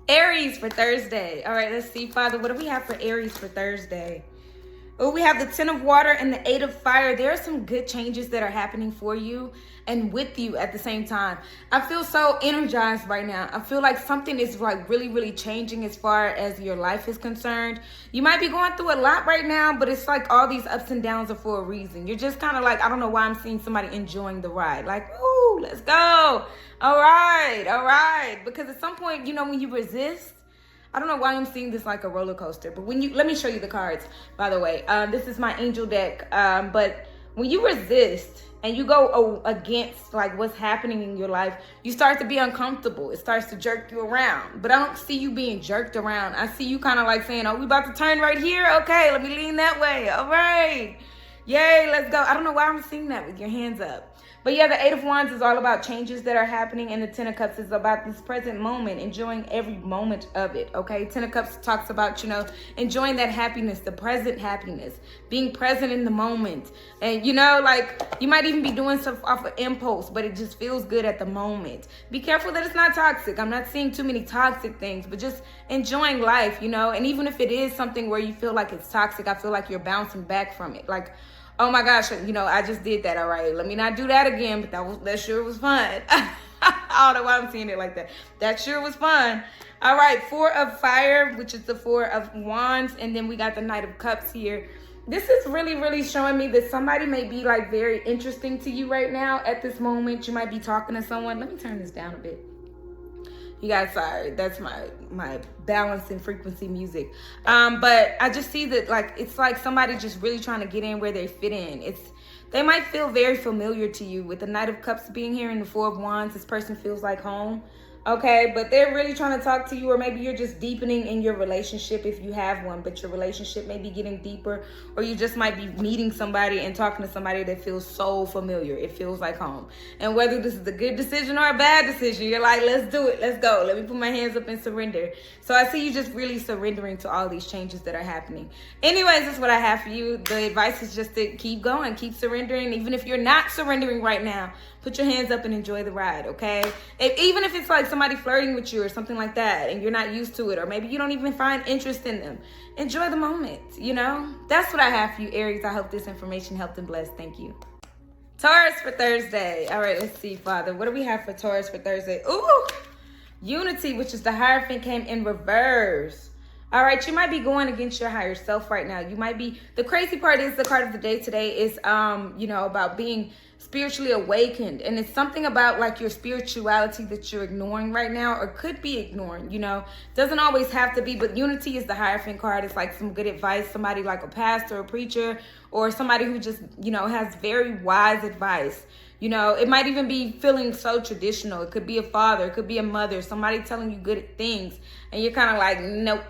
Aries for Thursday. All right, let's see, Father, what do we have for Aries for Thursday? Oh, we have the 10 of water and the 8 of fire. There are some good changes that are happening for you and with you at the same time. I feel so energized right now. I feel like something is like really, really changing as far as your life is concerned. You might be going through a lot right now, but it's like all these ups and downs are for a reason. You're just kind of like, I don't know why I'm seeing somebody enjoying the ride. Like, ooh, let's go. All right. Because at some point, you know, when you resist, I don't know why I'm seeing this like a roller coaster, but when you, let me show you the cards, by the way. This is my angel deck. But when you resist and you go against like what's happening in your life, you start to be uncomfortable. It starts to jerk you around, but I don't see you being jerked around. I see you kind of like saying, oh, we about to turn right here. Okay, let me lean that way. All right. Yay, let's go. I don't know why I'm seeing that with your hands up. But yeah, the 8 of Wands is all about changes that are happening, and the 10 of Cups is about this present moment, enjoying every moment of it, okay? 10 of Cups talks about, you know, enjoying that happiness, the present happiness, being present in the moment. And, you know, like, you might even be doing stuff off of impulse, but it just feels good at the moment. Be careful that it's not toxic. I'm not seeing too many toxic things, but just enjoying life, you know? And even if it is something where you feel like it's toxic, I feel like you're bouncing back from it. Like, oh my gosh, you know, I just did that, all right. Let me not do that again, but that sure was fun. I don't know why I'm seeing it like that. That sure was fun. All right, 4 of fire, which is the 4 of wands, and then we got the Knight of Cups here. This is really, really showing me that somebody may be like very interesting to you right now at this moment. You might be talking to someone. Let me turn this down a bit. You guys, sorry, that's my balance and frequency music. But I just see that like it's like somebody just really trying to get in where they fit in. They might feel very familiar to you with the Knight of Cups being here and the 4 of Wands. This person feels like home. Okay, but they're really trying to talk to you, or maybe you're just deepening in your relationship if you have one, but your relationship may be getting deeper, or you just might be meeting somebody and talking to somebody that feels so familiar. It feels like home. And whether this is a good decision or a bad decision, you're like, let's do it. Let's go. Let me put my hands up and surrender. So I see you just really surrendering to all these changes that are happening. Anyways, that's what I have for you. The advice is just to keep going, keep surrendering. Even if you're not surrendering right now, put your hands up and enjoy the ride, okay? Even if it's like somebody flirting with you or something like that and you're not used to it, or maybe you don't even find interest in them, enjoy the moment, you know? That's what I have for you, Aries. I hope this information helped and blessed. Thank you. Taurus for Thursday. All right, let's see, Father. What do we have for Taurus for Thursday? Ooh, Unity, which is the Hierophant, came in reverse. All right, you might be going against your higher self right now. You might be, the crazy part is the card of the day today is, you know, about being spiritually awakened. And it's something about like your spirituality that you're ignoring right now, or could be ignoring, you know. Doesn't always have to be, but Unity is the Hierophant card. It's like some good advice, somebody like a pastor, a preacher, or somebody who just, you know, has very wise advice. You know, it might even be feeling so traditional. It could be a father, it could be a mother, somebody telling you good things, and you're kind of like, nope.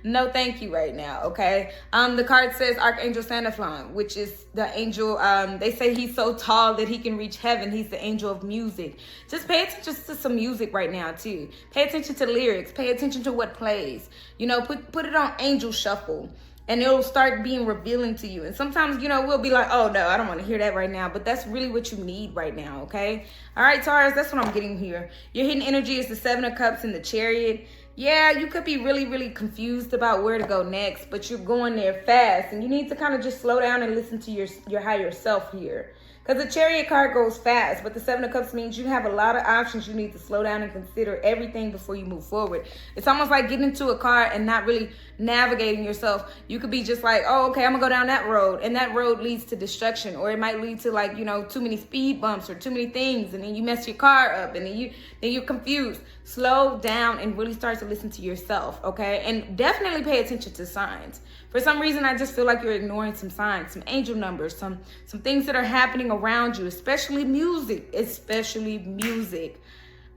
No thank you right now, okay? The card says Archangel Sandalphon, which is the angel. They say he's so tall that he can reach heaven. He's the angel of music. Just pay attention to some music right now too. Pay attention to lyrics. Pay attention to what plays. You know, put it on angel shuffle, and it'll start being revealing to you. And sometimes, you know, we'll be like, oh no, I don't want to hear that right now, but that's really what you need right now, okay? All right, Taurus, that's what I'm getting here. Your hidden energy is the 7 of Cups and the Chariot. Yeah, you could be really, really confused about where to go next, but you're going there fast, and you need to kind of just slow down and listen to your higher self here. Because the Chariot card goes fast, but the 7 of Cups means you have a lot of options. You need to slow down and consider everything before you move forward. It's almost like getting into a car and not really navigating yourself. You could be just like, oh, okay, I'm gonna go down that road, and that road leads to destruction, or it might lead to like, you know, too many speed bumps or too many things, and then you mess your car up, and then you're confused. Slow down and really start to listen to yourself, okay? And definitely pay attention to signs. For some reason, I just feel like you're ignoring some signs, some angel numbers, some things that are happening around you, especially music.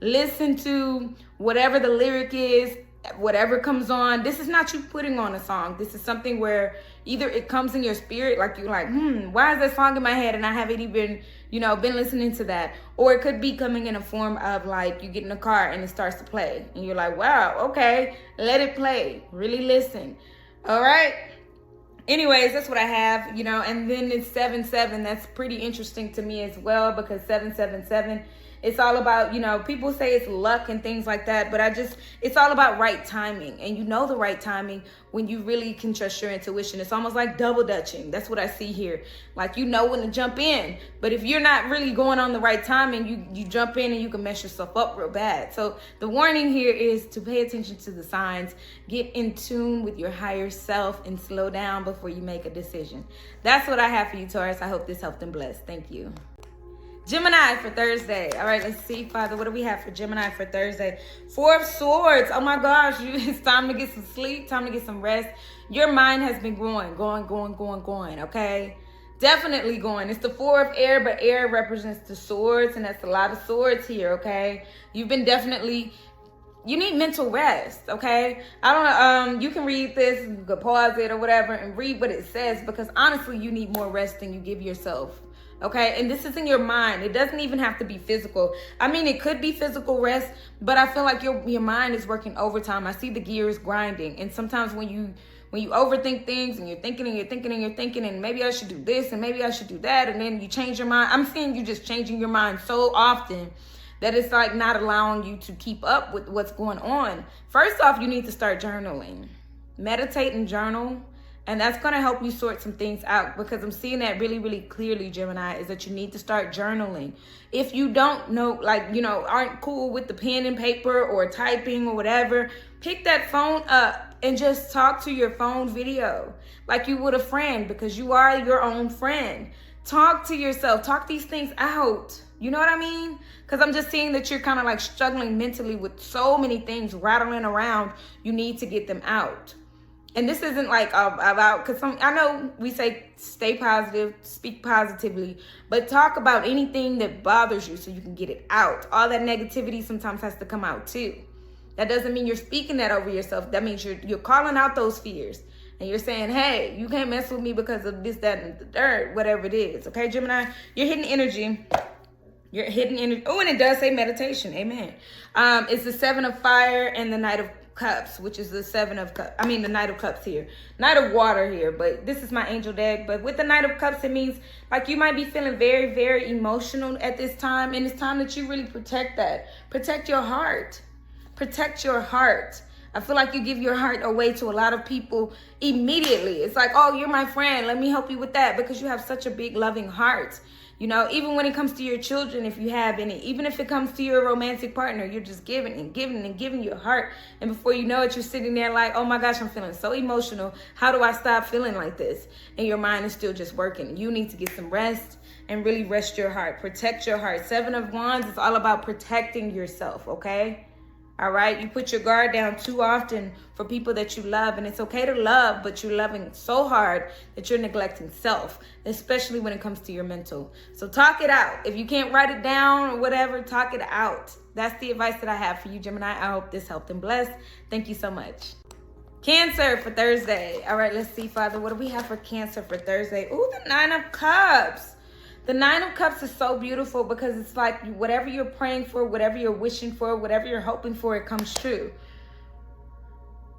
Listen to whatever the lyric is, whatever comes on. This is not you putting on a song. This is something where either it comes in your spirit, like you're like, why is that song in my head and I haven't even, you know, been listening to that? Or it could be coming in a form of like you get in a car and it starts to play and you're like, wow, okay, let it play. Really listen. All right. Anyways, that's what I have, you know, and then it's 7-7. That's pretty interesting to me as well, because 777 It's all about, you know, people say it's luck and things like that, but it's all about right timing. And you know the right timing when you really can trust your intuition. It's almost like double dutching. That's what I see here. Like, you know when to jump in, but if you're not really going on the right timing, you jump in and you can mess yourself up real bad. So the warning here is to pay attention to the signs, get in tune with your higher self, and slow down before you make a decision. That's what I have for you, Taurus. I hope this helped and blessed. Thank you. Gemini for Thursday. All right, let's see, Father, what do we have for Gemini for Thursday? Four of Swords. Oh my gosh, it's time to get some sleep, time to get some rest. Your mind has been going, okay? Definitely going. It's the Four of Air, but air represents the swords, and that's a lot of swords here, okay? You've been you need mental rest, okay? I don't know, you can read this, you can pause it or whatever and read what it says, because honestly, you need more rest than you give yourself. Okay, and this is in your mind. It doesn't even have to be physical. I mean, it could be physical rest, but I feel like your mind is working overtime. I see the gears grinding, and sometimes when you overthink things and you're thinking and you're thinking and you're thinking, and maybe I should do this and maybe I should do that, and then you change your mind. I'm seeing you just changing your mind so often that it's like not allowing you to keep up with what's going on. First off, you need to start journaling. Meditate and journal. And that's going to help you sort some things out, because I'm seeing that really, really clearly, Gemini, is that you need to start journaling. If you don't know, like, you know, aren't cool with the pen and paper or typing or whatever, pick that phone up and just talk to your phone video like you would a friend, because you are your own friend. Talk to yourself. Talk these things out. You know what I mean? Because I'm just seeing that you're kind of like struggling mentally with so many things rattling around. You need to get them out. And this isn't like about, because I know we say stay positive, speak positively, but talk about anything that bothers you so you can get it out. All that negativity sometimes has to come out too. That doesn't mean you're speaking that over yourself. That means you're calling out those fears. And you're saying, hey, you can't mess with me because of this, that, and the third, whatever it is. Okay, Gemini? You're hidden energy. You're hidden energy. Oh, and it does say meditation. Amen. It's the Seven of Fire and the Knight of Cups, which is the the Knight of Cups here. Knight of Water here, but this is my angel deck. But with the Knight of Cups, it means like you might be feeling very, very emotional at this time. And it's time that you really protect that. Protect your heart. Protect your heart. I feel like you give your heart away to a lot of people immediately. It's like, oh, you're my friend. Let me help you with that, because you have such a big, loving heart. You know, even when it comes to your children, if you have any, even if it comes to your romantic partner, you're just giving and giving and giving your heart. And before you know it, you're sitting there like, oh my gosh, I'm feeling so emotional. How do I stop feeling like this? And your mind is still just working. You need to get some rest and really rest your heart. Protect your heart. Seven of Wands is all about protecting yourself, okay? All right, you put your guard down too often for people that you love, and it's okay to love, but you're loving so hard that you're neglecting self, especially when it comes to your mental. So talk it out. If you can't write it down or whatever, talk it out. That's the advice that I have for you, Gemini. I hope this helped and blessed. Thank you so much. Cancer for Thursday. All right, let's see, Father, what do we have for Cancer for Thursday? Ooh, the Nine of Cups. The Nine of Cups is so beautiful, because it's like whatever you're praying for, whatever you're wishing for, whatever you're hoping for, it comes true.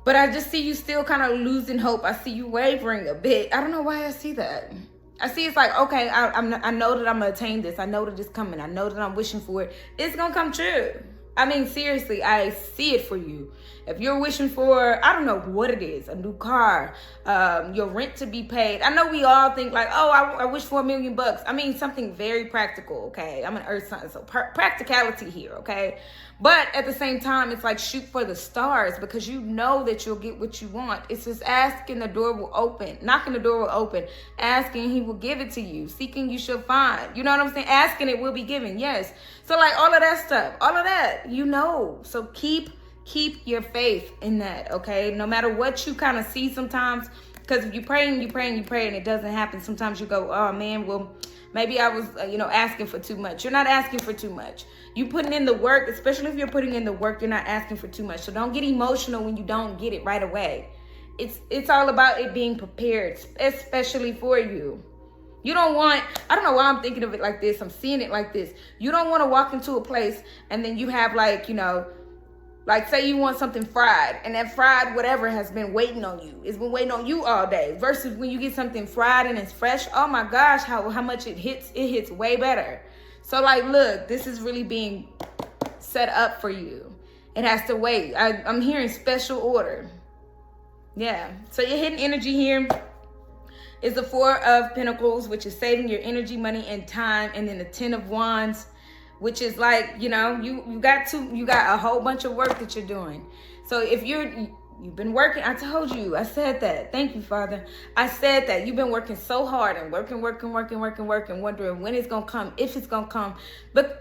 But I just see you still kind of losing hope. I see you wavering a bit. I don't know why I see that. I see it's like, okay, I know that I'm going to attain this. I know that it's coming. I know that I'm wishing for it. It's going to come true. I mean, seriously, I see it for you. If you're wishing for, I don't know what it is, a new car, your rent to be paid. I know we all think like, oh, I wish for $1 million. I mean, something very practical, okay? I'm an earth sign, so practicality here, okay? But at the same time, it's like shoot for the stars, because you know that you'll get what you want. It's just asking, the door will open. Knocking, the door will open. Asking, he will give it to you. Seeking, you shall find. You know what I'm saying? Asking, it will be given. Yes. So like all of that stuff, all of that, you know. So keep your faith in that, okay? No matter what you kind of see sometimes, because if you pray and you pray and you pray and it doesn't happen, sometimes you go, oh man, well, maybe I was, asking for too much. You're not asking for too much. You putting in the work, especially if you're putting in the work, you're not asking for too much. So don't get emotional when you don't get it right away. It's all about it being prepared, especially for you. You don't want, I don't know why I'm thinking of it like this. I'm seeing it like this. You don't want to walk into a place and then you have like say you want something fried, and that fried whatever has been waiting on you. It's been waiting on you all day. Versus when you get something fried and it's fresh, oh my gosh, how much it hits way better. So like, look, this is really being set up for you. It has to wait. I'm hearing special order. Yeah. So your hidden energy here is the Four of Pentacles, which is saving your energy, money, and time. And then the Ten of Wands, which is like, you know, you got a whole bunch of work that you're doing. So if you've been working, I told you, I said that. Thank you, Father. I said that you've been working so hard and working, wondering when it's going to come, if it's going to come.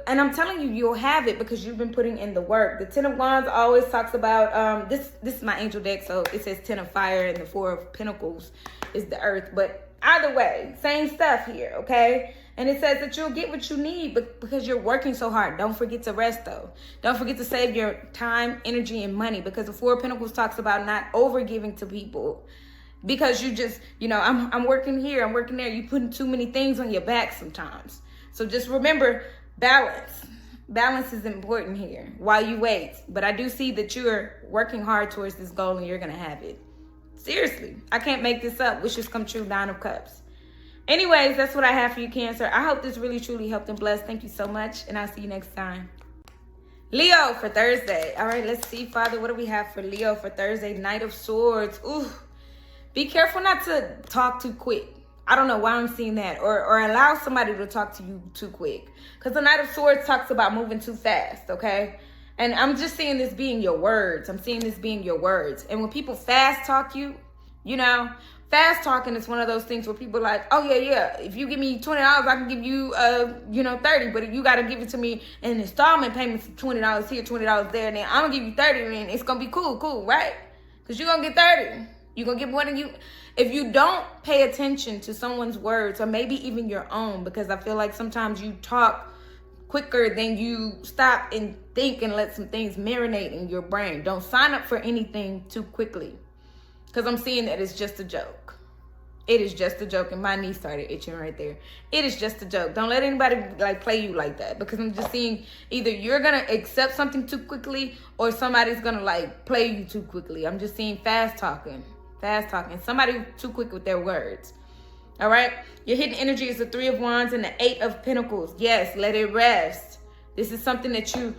And I'm telling you, you'll have it because you've been putting in the work. The Ten of Wands always talks about, this is my angel deck, so it says Ten of Fire, and the Four of Pentacles is the earth. But either way, same stuff here, okay? And it says that you'll get what you need because you're working so hard. Don't forget to rest, though. Don't forget to save your time, energy, and money, because the Four of Pentacles talks about not overgiving to people. Because you just, you know, I'm working here, I'm working there. You're putting too many things on your back sometimes. So just remember, balance. Balance is important here while you wait. But I do see that you're working hard towards this goal and you're going to have it. Seriously, I can't make this up. Wishes come true, Nine of Cups. Anyways, that's what I have for you, Cancer. I hope this really, truly helped and blessed. Thank you so much, and I'll see you next time. Leo for Thursday. All right, let's see, Father. What do we have for Leo for Thursday? Knight of Swords. Ooh, be careful not to talk too quick. I don't know why I'm seeing that. Or allow somebody to talk to you too quick. Because the Knight of Swords talks about moving too fast, okay? And I'm just seeing this being your words. I'm seeing this being your words. And when people fast talk you, you know, fast talking is one of those things where people are like, oh, yeah. If you give me $20, I can give you, 30. But if you got to give it to me in installment payments of $20 here, $20 there, and then I'm going to give you 30, and it's going to be cool, right? Because you're going to get 30. You're going to get more than you. If you don't pay attention to someone's words, or maybe even your own, because I feel like sometimes you talk quicker than you stop and think and let some things marinate in your brain. Don't sign up for anything too quickly. Because I'm seeing that it's just a joke. It is just a joke. And my knee started itching right there. It is just a joke. Don't let anybody play you like that. Because I'm just seeing either you're going to accept something too quickly, or somebody's going to play you too quickly. I'm just seeing fast talking. Somebody too quick with their words. All right. Your hidden energy is the Three of Wands and the Eight of Pentacles. Yes, let it rest. This is something that you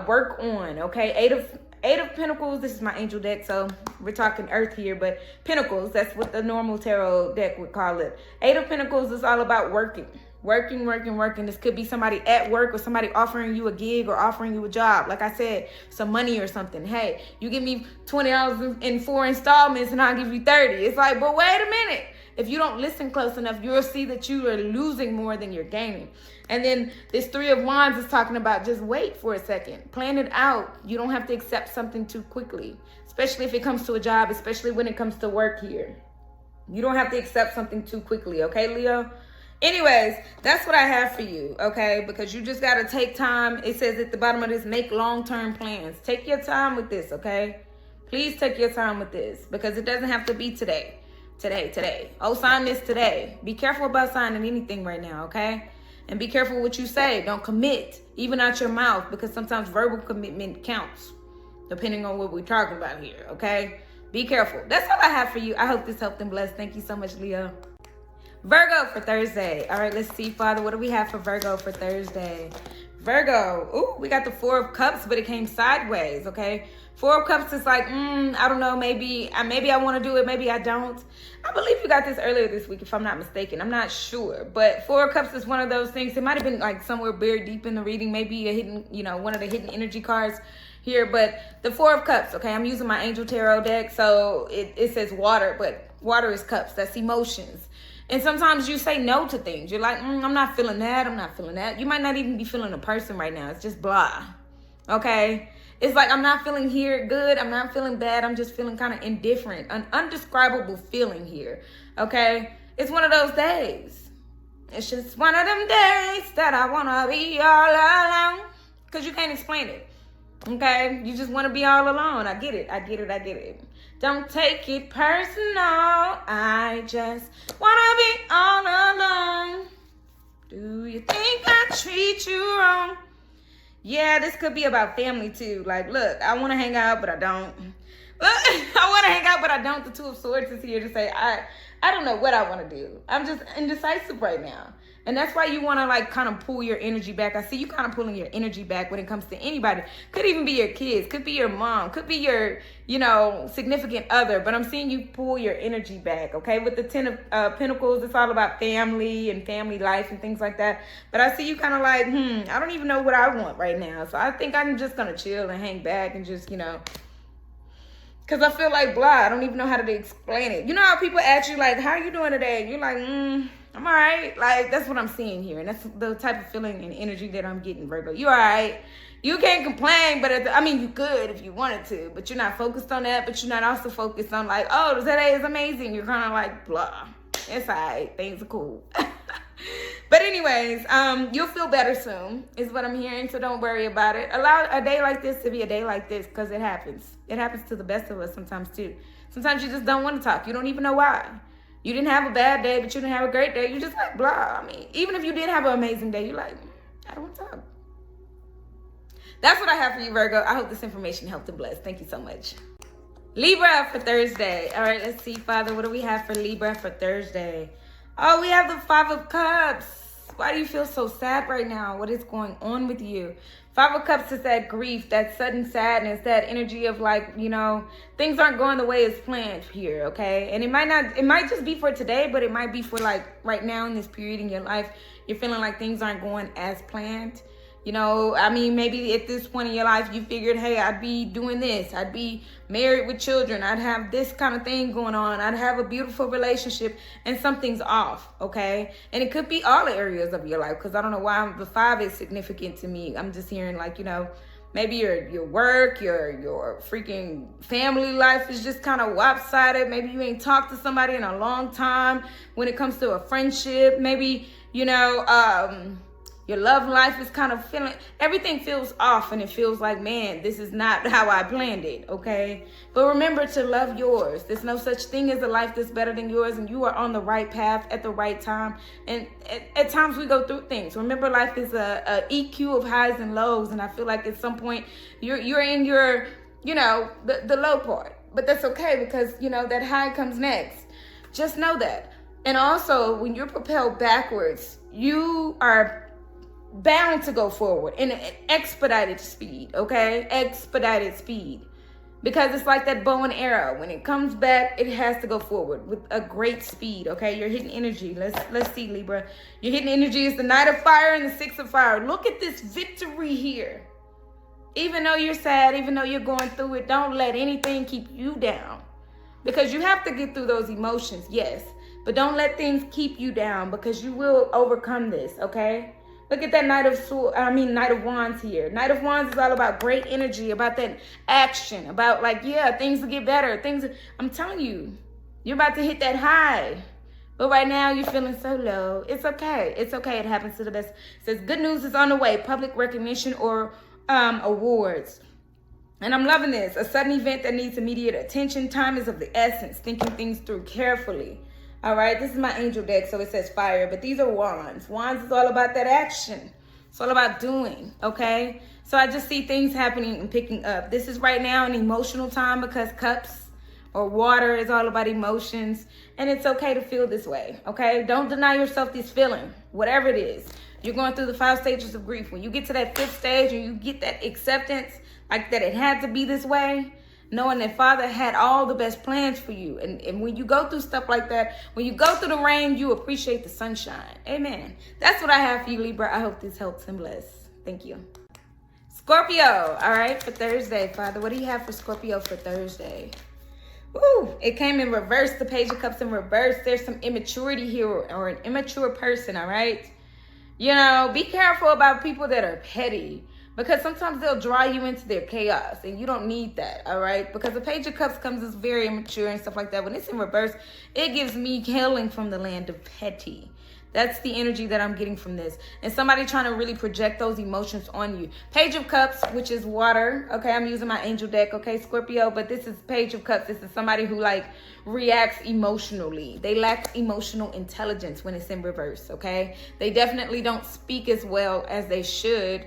work on. Okay. Eight of Pentacles, this is my angel deck, so we're talking earth here, but Pentacles, that's what the normal tarot deck would call it. Eight of Pentacles is all about working. This could be somebody at work, or somebody offering you a gig or offering you a job. Like I said, some money or something. Hey, you give me $20 in 4 installments and I'll give you 30. It's like, but wait a minute. If you don't listen close enough, you'll see that you are losing more than you're gaining. And then this Three of Wands is talking about just wait for a second. Plan it out. You don't have to accept something too quickly, especially if it comes to a job, especially when it comes to work here. You don't have to accept something too quickly, okay, Leo? Anyways, that's what I have for you, okay? Because you just got to take time. It says at the bottom of this, make long-term plans. Take your time with this, okay? Please take your time with this, because it doesn't have to be today. Oh, sign this today. Be careful about signing anything right now, okay? And be careful what you say. Don't commit, even out your mouth, because sometimes verbal commitment counts, depending on what we're talking about here, okay? Be careful. That's all I have for you. I hope this helped and blessed. Thank you so much, Leo. Virgo for Thursday. All right, let's see, Father. What do we have for Virgo for Thursday? Virgo. Ooh, we got the Four of Cups, but it came sideways, okay? Four of Cups is like, I don't know, maybe I want to do it, maybe I don't. I believe you got this earlier this week, if I'm not mistaken. I'm not sure. But Four of Cups is one of those things. It might have been somewhere buried deep in the reading, maybe a hidden, one of the hidden energy cards here. But the Four of Cups, okay, I'm using my Angel Tarot deck, so it says water, but water is cups. That's emotions. And sometimes you say no to things. You're like, I'm not feeling that. You might not even be feeling a person right now. It's just blah. Okay? It's like, I'm not feeling here good. I'm not feeling bad. I'm just feeling kind of indifferent. An undescribable feeling here. Okay? It's one of those days. It's just one of them days that I want to be all alone. Because you can't explain it. Okay? You just want to be all alone. I get it. Don't take it personal. I just want to be all alone. Do you think I treat you wrong? Yeah, this could be about family too. Like, look, I want to hang out, but I don't. I want to hang out, but I don't. The Two of Swords is here to say, I don't know what I want to do. I'm just indecisive right now. And that's why you want to like kind of pull your energy back. I see you kind of pulling your energy back when it comes to anybody. Could even be your kids, could be your mom, could be your, you know, significant other. But I'm seeing you pull your energy back, okay? With the 10 of Pentacles, it's all about family and family life and things like that. But I see you kind of like, I don't even know what I want right now. So I think I'm just going to chill and hang back and just, you know, because I feel like blah. I don't even know how to explain it. You know how people ask you like, how are you doing today? And you're like, I'm all right. Like, that's what I'm seeing here. And that's the type of feeling and energy that I'm getting, Virgo. You all right. You can't complain, but I mean, you could if you wanted to. But you're not focused on that. But you're not also focused on like, oh, today is amazing. You're kind of like, blah. It's all right. Things are cool. But anyways, you'll feel better soon is what I'm hearing. So don't worry about it. Allow a day like this to be a day like this because it happens. It happens to the best of us sometimes too. Sometimes you just don't want to talk. You don't even know why. You didn't have a bad day, but you didn't have a great day. You just like, blah. I mean, even if you did have an amazing day, you're like, I don't want to talk. That's what I have for you, Virgo. I hope this information helped and blessed. Thank you so much. Libra for Thursday. All right, let's see, Father. What do we have for Libra for Thursday? Oh, we have the 5 of Cups. Why do you feel so sad right now? What is going on with you? 5 of Cups is that grief, that sudden sadness, that energy of like, you know, things aren't going the way it's planned here, okay? And it might just be for today, but it might be for like right now in this period in your life, you're feeling like things aren't going as planned. You know, I mean, maybe at this point in your life, you figured, hey, I'd be doing this. I'd be married with children. I'd have this kind of thing going on. I'd have a beautiful relationship and something's off, okay? And it could be all areas of your life because I don't know why the 5 is significant to me. I'm just hearing like, you know, maybe your work, your freaking family life is just kind of lopsided. Maybe you ain't talked to somebody in a long time when it comes to a friendship. Maybe, you know, your love life is kind of feeling, everything feels off and it feels like, man, this is not how I planned it, okay? But remember to love yours. There's no such thing as a life that's better than yours and you are on the right path at the right time. And at times we go through things. Remember, life is a EQ of highs and lows. And I feel like at some point you're in your, you know, the low part. But that's okay because, you know, that high comes next. Just know that. And also, when you're propelled backwards, you are bound to go forward in an expedited speed, okay? Expedited speed. Because it's like that bow and arrow. When it comes back, it has to go forward with a great speed, okay? You're hitting energy. Let's see, Libra. Your hidden energy is the Knight of Fire and the 6 of Fire. Look at this victory here. Even though you're sad, even though you're going through it, don't let anything keep you down. Because you have to get through those emotions, yes. But don't let things keep you down because you will overcome this, okay? Look at that Knight of Wands here. Knight of Wands is all about great energy, about that action, about like, yeah, things will get better. I'm telling you, you're about to hit that high. But right now you're feeling so low. It's okay. It's okay. It happens to the best. It says good news is on the way. Public recognition or awards. And I'm loving this. A sudden event that needs immediate attention. Time is of the essence. Thinking things through carefully. All right, this is my angel deck, so it says fire, but these are wands. Wands is all about that action. It's all about doing, okay? So I just see things happening and picking up. This is right now an emotional time because cups or water is all about emotions, and it's okay to feel this way, okay? Don't deny yourself this feeling, whatever it is. You're going through the 5 stages of grief. When you get to that 5th stage and you get that acceptance, like that it had to be this way, knowing that Father had all the best plans for you. And when you go through stuff like that, when you go through the rain, you appreciate the sunshine. Amen. That's what I have for you, Libra. I hope this helps and bless. Thank you. Scorpio. All right, for Thursday, Father. What do you have for Scorpio for Thursday? Ooh, it came in reverse. The Page of Cups in reverse. There's some immaturity here or an immature person, all right? You know, be careful about people that are petty. Because sometimes they'll draw you into their chaos and you don't need that, all right? Because the Page of Cups comes as very immature and stuff like that. When it's in reverse, it gives me hailing from the land of petty. That's the energy that I'm getting from this. And somebody trying to really project those emotions on you. Page of Cups, which is water. Okay, I'm using my angel deck, okay, Scorpio. But this is Page of Cups. This is somebody who like reacts emotionally. They lack emotional intelligence when it's in reverse, okay? They definitely don't speak as well as they should.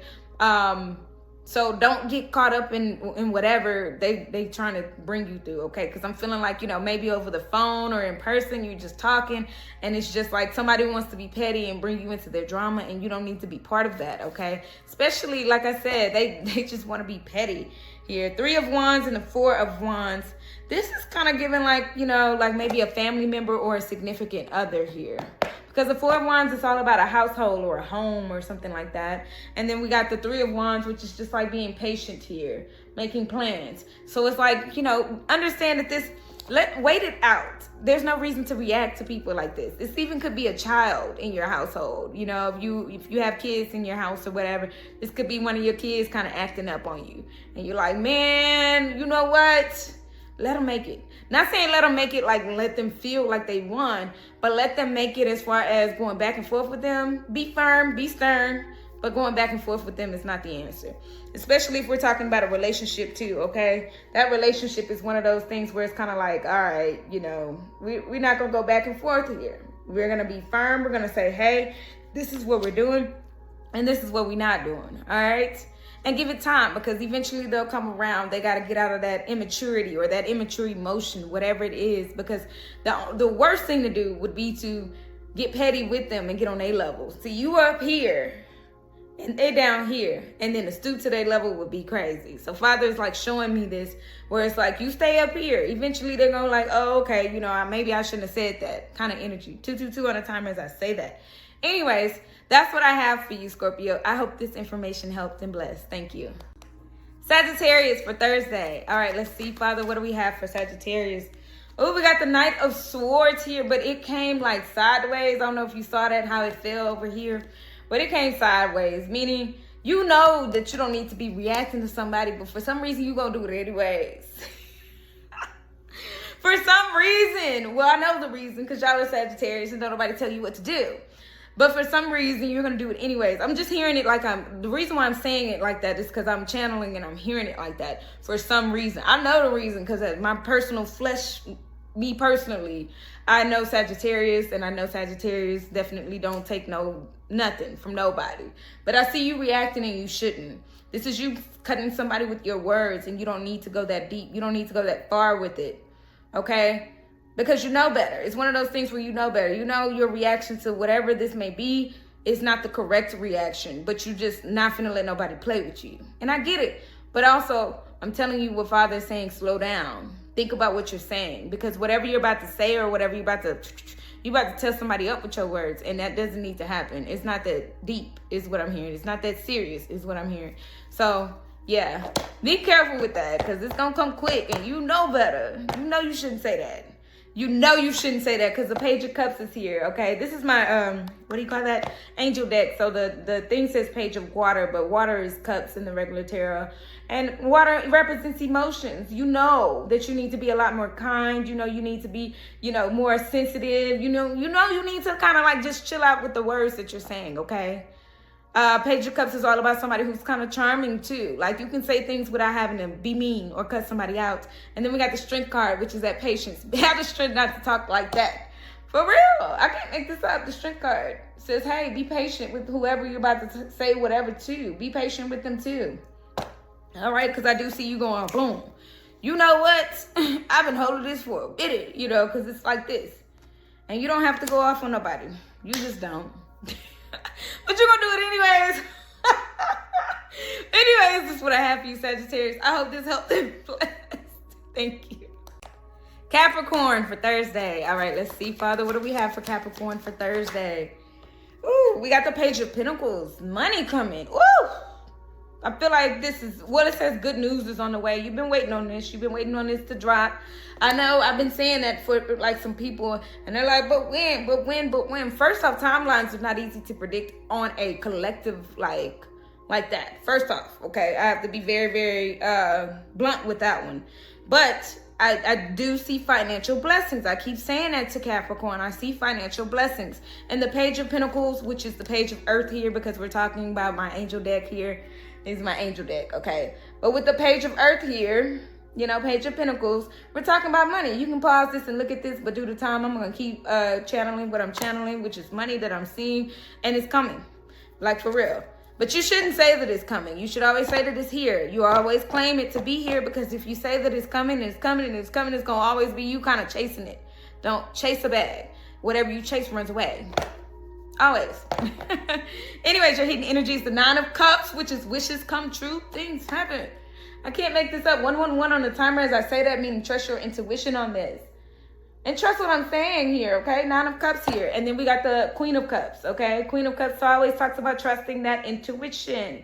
So don't get caught up in whatever they trying to bring you through, okay? Because I'm feeling like, you know, maybe over the phone or in person, you're just talking, and it's just like somebody wants to be petty and bring you into their drama, and you don't need to be part of that, okay? Especially, like I said, they just want to be petty here. 3 of Wands and the 4 of Wands. This is kind of giving like, you know, like maybe a family member or a significant other here. Because the 4 of Wands is all about a household or a home or something like that. And then we got the 3 of Wands, which is just like being patient here, making plans. So it's like, you know, understand that wait it out. There's no reason to react to people like this. This even could be a child in your household. You know, if you have kids in your house or whatever, this could be one of your kids kind of acting up on you. And you're like, man, you know what? Let them make it. Not saying let them make it like let them feel like they won, but let them make it as far as going back and forth with them. Be firm, be stern, but going back and forth with them is not the answer. Especially if we're talking about a relationship too, okay? That relationship is one of those things where it's kind of like, all right, you know, we're not going to go back and forth here. We're going to be firm. We're going to say, hey, this is what we're doing, and this is what we're not doing, all right? And give it time, because eventually they'll come around. They got to get out of that immaturity or that immature emotion, whatever it is, because the worst thing to do would be to get petty with them and get on their level. See, you up here and they down here, and then to stoop to their level would be crazy. So Father's like showing me this, where it's like, you stay up here. Eventually they're going to like, oh, okay, you know, maybe I shouldn't have said that kind of energy. 222 on a timer as I say that. Anyways, that's what I have for you, Scorpio. I hope this information helped and blessed. Thank you. Sagittarius for Thursday. All right, let's see, Father, what do we have for Sagittarius? Oh, we got the Knight of Swords here, but it came like sideways. I don't know if you saw that, how it fell over here, but it came sideways, meaning you know that you don't need to be reacting to somebody, but for some reason you're going to do it anyways. For some reason. Well, I know the reason, because y'all are Sagittarius and don't nobody tell you what to do. But for some reason, you're going to do it anyways. I'm just hearing it like the reason why I'm saying it like that is because I'm channeling and I'm hearing it like that for some reason. I know the reason, because my personal flesh, me personally, I know Sagittarius, and I know Sagittarius definitely don't take nothing from nobody. But I see you reacting and you shouldn't. This is you cutting somebody with your words, and you don't need to go that deep. You don't need to go that far with it. Okay? Because you know better. It's one of those things where you know better. You know your reaction to whatever this may be is not the correct reaction, but you just not finna let nobody play with you. And I get it. But also, I'm telling you what Father is saying, slow down. Think about what you're saying. Because whatever you're about to say or whatever you're about to tell somebody up with your words, and that doesn't need to happen. It's not that deep is what I'm hearing. It's not that serious is what I'm hearing. So, yeah, be careful with that, because it's going to come quick, and you know better. You know you shouldn't say that. You know you shouldn't say that, because the Page of Cups is here, okay? This is my, what do you call that? Angel deck. So the thing says Page of Water, but water is cups in the regular tarot. And water represents emotions. You know that you need to be a lot more kind. You know you need to be, you know, more sensitive. You know you need to kind of like just chill out with the words that you're saying, okay? Page of Cups is all about somebody who's kind of charming too. Like you can say things without having to be mean or cut somebody out. And then we got the Strength card, which is that patience. Have the strength not to talk like that. For real. I can't make this up. The Strength card says, hey, be patient with whoever you're about to say whatever to. Be patient with them too. All right, because I do see you going, boom. You know what? I've been holding this for a minute, you know, because it's like this. And you don't have to go off on nobody. You just don't. But you're going to do it anyways. Anyways, this is what I have for you, Sagittarius. I hope this helped and blessed. Thank you. Capricorn for Thursday. All right, let's see, Father. What do we have for Capricorn for Thursday? Ooh, we got the Page of Pentacles. Money coming. Ooh. I feel like this is what it says. Good news is on the way. You've been waiting on this. You've been waiting on this to drop. I know I've been saying that for like some people, and they're like, but when? First off, timelines are not easy to predict on a collective like that. First off, okay, I have to be very, very blunt with that one. But I do see financial blessings. I keep saying that to Capricorn. I see financial blessings. And the Page of Pentacles, which is the Page of Earth here, because we're talking about my angel deck here. This is my angel deck, okay? But with the Page of Earth here, you know, Page of Pentacles, we're talking about money. You can pause this and look at this, but due to time, I'm going to keep channeling what I'm channeling, which is money that I'm seeing, and it's coming. Like, for real. But you shouldn't say that it's coming. You should always say that it's here. You always claim it to be here, because if you say that it's coming, it's coming, and it's coming, it's going to always be you kind of chasing it. Don't chase a bag. Whatever you chase runs away. Always. Anyways, your hidden energy is the 9 of Cups, which is wishes come true. Things happen. I can't make this up. 111 on the timer as I say that, meaning trust your intuition on this. And trust what I'm saying here, okay? 9 of Cups here. And then we got the Queen of Cups, okay? Queen of Cups always talks about trusting that intuition,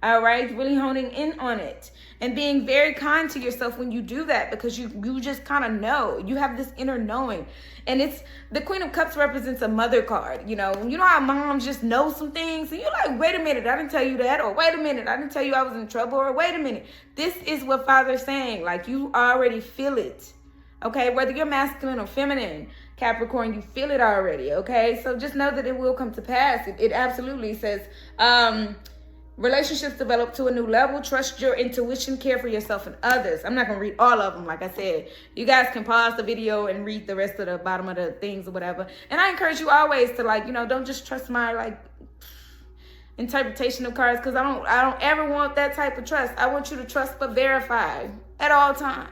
all right? Really honing in on it. And being very kind to yourself when you do that, because you just kind of know. You have this inner knowing. And it's, the Queen of Cups represents a mother card, you know? You know how moms just know some things? And you're like, wait a minute, I didn't tell you that. Or wait a minute, I didn't tell you I was in trouble. Or wait a minute. This is what Father's saying. Like, you already feel it. Okay, whether you're masculine or feminine, Capricorn, you feel it already, okay? So just know that it will come to pass. It absolutely says, relationships develop to a new level. Trust your intuition, care for yourself and others. I'm not going to read all of them, like I said. You guys can pause the video and read the rest of the bottom of the things or whatever. And I encourage you always to, like, you know, don't just trust my, like, interpretation of cards, because I don't ever want that type of trust. I want you to trust but verify at all times.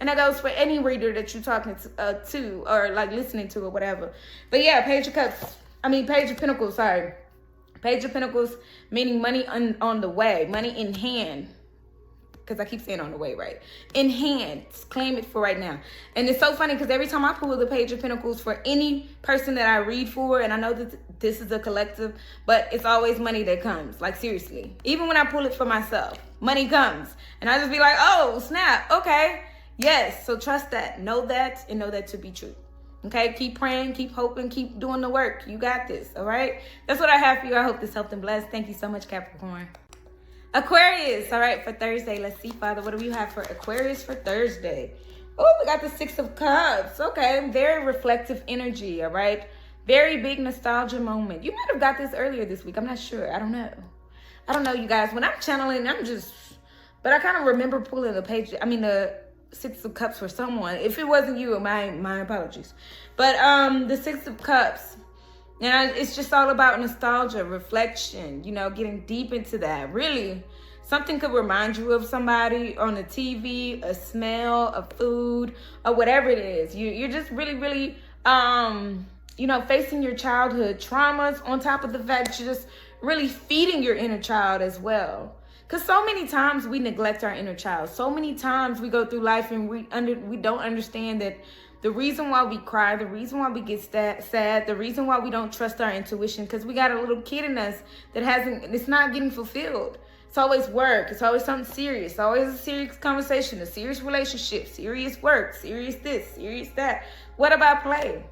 And that goes for any reader that you're talking to or like listening to or whatever. But yeah, Page of Pentacles, sorry. Page of Pentacles, meaning money on the way, money in hand. Because I keep saying on the way, right? In hand, claim it for right now. And it's so funny because every time I pull the Page of Pentacles for any person that I read for, and I know that this is a collective, but it's always money that comes. Like, seriously. Even when I pull it for myself, money comes. And I just be like, oh, snap, okay. Yes, so trust that, know that, and know that to be true. Okay, keep praying, keep hoping, keep doing the work. You got this, all right? That's what I have for you. I hope this helped and blessed. Thank you so much, Capricorn. Aquarius, all right, for Thursday. Let's see, Father, what do we have for Aquarius for Thursday? Oh, we got the 6 of Cups. Okay, very reflective energy, all right? Very big nostalgia moment. You might have got this earlier this week. I'm not sure. I don't know, you guys. When I'm channeling, but I kind of remember pulling the 6 of Cups for someone. If it wasn't you, my apologies. But the 6 of Cups, it's just all about nostalgia, reflection, you know, getting deep into that. Really, something could remind you of somebody on the TV, a smell, a food, or whatever it is. You're just really, really, you know, facing your childhood traumas on top of the fact that you're just really feeding your inner child as well. Because so many times we neglect our inner child. So many times we go through life and we don't understand that the reason why we cry, the reason why we get sad, the reason why we don't trust our intuition, because we got a little kid in us that it's not getting fulfilled. It's always work. It's always something serious. It's always a serious conversation, a serious relationship, serious work, serious this, serious that. What about play?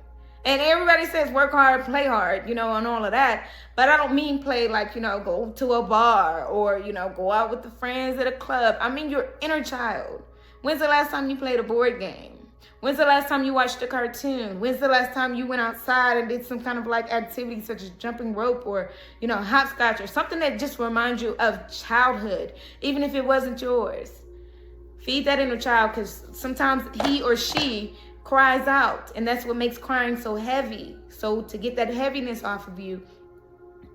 And everybody says work hard, play hard, you know, and all of that. But I don't mean play like, you know, go to a bar or, you know, go out with the friends at a club. I mean your inner child. When's the last time you played a board game? When's the last time you watched a cartoon? When's the last time you went outside and did some kind of like activity such as jumping rope or, you know, hopscotch or something that just reminds you of childhood, even if it wasn't yours? Feed that inner child, because sometimes he or she cries out, and that's what makes crying so heavy. So to get that heaviness off of you,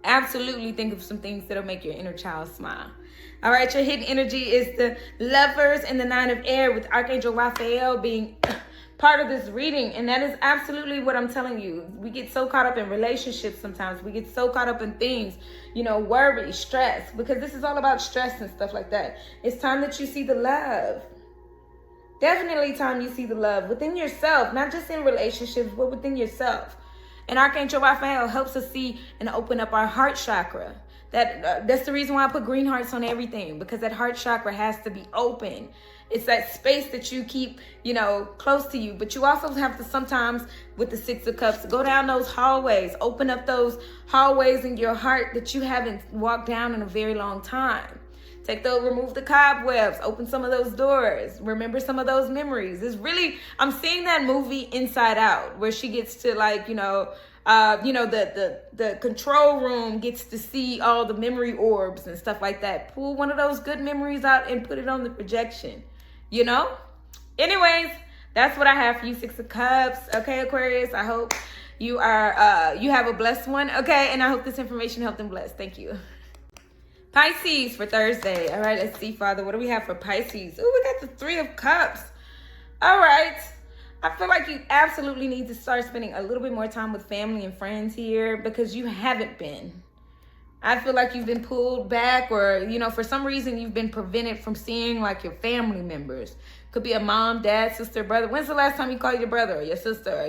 absolutely think of some things that'll make your inner child smile. All right, your hidden energy is the Lovers and the 9 of Air, with Archangel Raphael being part of this reading. And that is absolutely what I'm telling you. We get so caught up in relationships sometimes. We get so caught up in things, you know, worry, stress, because this is all about stress and stuff like that. It's time that you see the love. Definitely time you see the love within yourself, not just in relationships, but within yourself. And Archangel Raphael helps us see and open up our heart chakra. That's the reason why I put green hearts on everything, because that heart chakra has to be open. It's that space that you keep, you know, close to you. But you also have to sometimes, with the 6 of Cups, go down those hallways, open up those hallways in your heart that you haven't walked down in a very long time. Remove the cobwebs, open some of those doors, remember some of those memories. It's really, I'm seeing that movie Inside Out, where she gets to, like, the control room gets to see all the memory orbs and stuff like that. Pull one of those good memories out and put it on the projection, you know? Anyways, that's what I have for you, 6 of Cups. Okay, Aquarius, I hope you have a blessed one. Okay, and I hope this information helped and blessed. Thank you. Pisces for Thursday. All right, let's see, Father. What do we have for Pisces? Oh, we got the Three of Cups. All right. I feel like you absolutely need to start spending a little bit more time with family and friends here because you haven't been. I feel like you've been pulled back or, you know, for some reason you've been prevented from seeing like your family members. Could be a mom, dad, sister, brother. When's the last time you called your brother or your sister or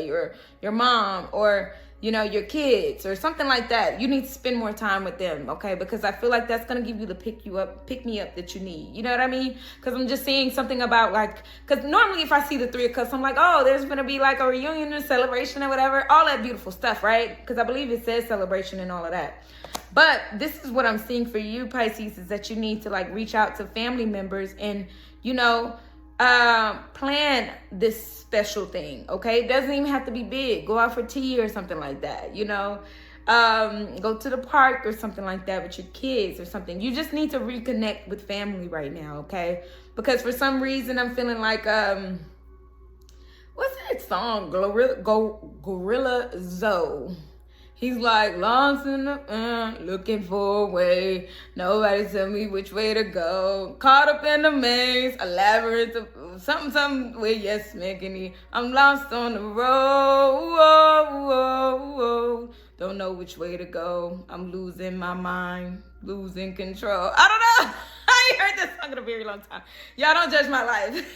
your mom or, you know, your kids or something like that? You need to spend more time with them, okay? Because I feel like that's going to give you the pick me up that you need. You know what I mean? Because I'm just seeing something about like, because normally if I see the Three of Cups, I'm like, oh, there's going to be like a reunion or celebration or whatever. All that beautiful stuff, right? Because I believe it says celebration and all of that. But this is what I'm seeing for you, Pisces, is that you need to like reach out to family members and, you know, plan this special thing, okay? It doesn't even have to be big. Go out for tea or something like that, you know? Go to the park or something like that with your kids or something. You just need to reconnect with family right now, okay? Because for some reason I'm feeling like, what's that song? Gorilla Zoe. He's like, lost in the looking for a way. Nobody tell me which way to go. Caught up in the maze, a labyrinth of something with yes, making I'm lost on the road. Don't know which way to go. I'm losing my mind, losing control. I don't know. I ain't heard this song in a very long time. Y'all don't judge my life.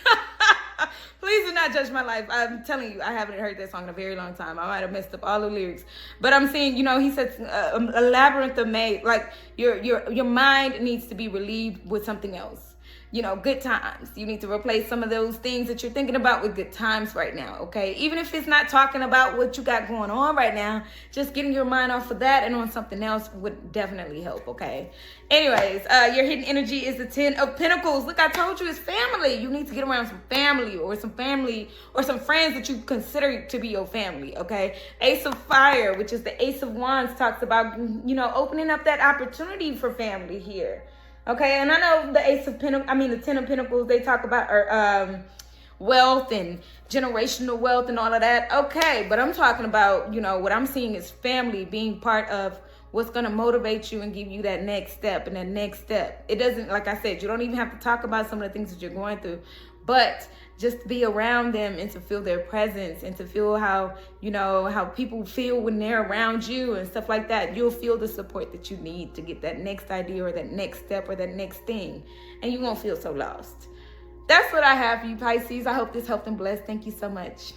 Please do not judge my life. I'm telling you, I haven't heard that song in a very long time. I might have messed up all the lyrics. But I'm saying, you know, he said a labyrinth of maze. Like your mind needs to be relieved with something else. You know, good times. You need to replace some of those things that you're thinking about with good times right now, okay? Even if it's not talking about what you got going on right now, just getting your mind off of that and on something else would definitely help, okay? Anyways, your hidden energy is the Ten of Pentacles. Look, I told you it's family. You need to get around some family or some friends that you consider to be your family, okay? Ace of Fire, which is the Ace of Wands, talks about, you know, opening up that opportunity for family here. Okay, and I know the the Ten of Pentacles, they talk about wealth and generational wealth and all of that. Okay, but I'm talking about, you know, what I'm seeing is family being part of what's going to motivate you and give you that next step and that next step. It doesn't, like I said, you don't even have to talk about some of the things that you're going through, but just be around them and to feel their presence and to feel how, you know, how people feel when they're around you and stuff like that. You'll feel the support that you need to get that next idea or that next step or that next thing. And you won't feel so lost. That's what I have for you, Pisces. I hope this helped and blessed. Thank you so much.